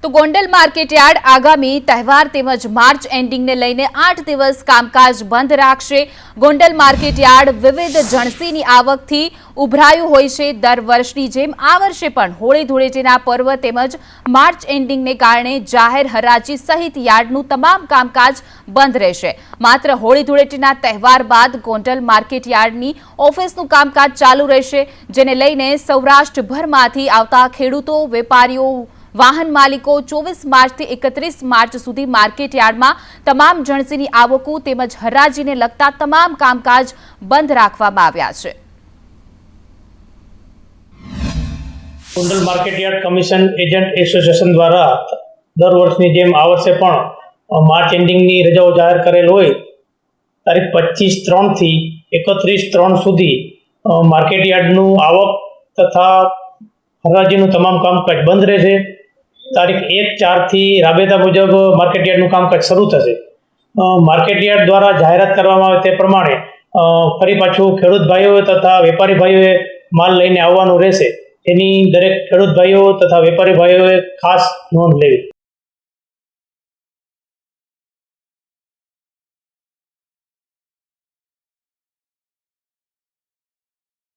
તો ગોંડલ માર્કેટયાર્ડ આગામી તહેવાર તેમજ માર્ચ એન્ડિંગને લઈને 8 દિવસ કામકાજ બંધ રાખશે। ગોંડલ માર્કેટયાર્ડ વિવિધ જણસીની આવકથી ઉભરાયું હોય છે। દર વર્ષની જેમ આ વર્ષે પણ હોળી ધૂળેટીના પર્વ તેમજ માર્ચ એન્ડિંગને કારણે જાહેર હરાજી સહિત યાર્ડનું તમામ કામકાજ બંધ રહેશે। માત્ર હોળી ધૂળેટીના તહેવાર બાદ ગોંડલ માર્કેટયાર્ડની ઓફિસનું કામકાજ ચાલુ રહેશે, જેને લઈને સૌરાષ્ટ્રભરમાંથી આવતા ખેડૂતો, વેપારીઓ, વાહન માલિકો 24 માર્ચથી 31 માર્ચ સુધી માર્કેટયાર્ડમાં તમામ જણસીની આવકો તેમજ હરાજીને લગતા તમામ કામકાજ બંધ રાખવામાં આવ્યા છે। Gondal market yard commission agent association દ્વારા દર વર્ષની જેમ આ વર્ષે પણ માર્ચ એન્ડિંગની રજાઓ જાહેર કરેલ હોય તારીખ 25/3 થી 31/3 સુધી માર્કેટયાર્ડનું આવક તથા હરાજીનું તમામ કામકાજ બંધ રહેશે। તારીખ 1/4 થી રાબેતા મુજબ માર્કેટયાર્ડનું કામકાજ શરૂ થશે। માર્કેટયાર્ડ દ્વારા જાહેરાત કરવામાં આવે તે પ્રમાણે ફરી પાછું ખેડૂત ભાઈઓ તથા વેપારી ભાઈઓએ માલ લઈને આવવાનું રહેશે। એની દરેક ખેડૂત ભાઈઓ તથા વેપારી ભાઈઓએ ખાસ નોંધ લેવી।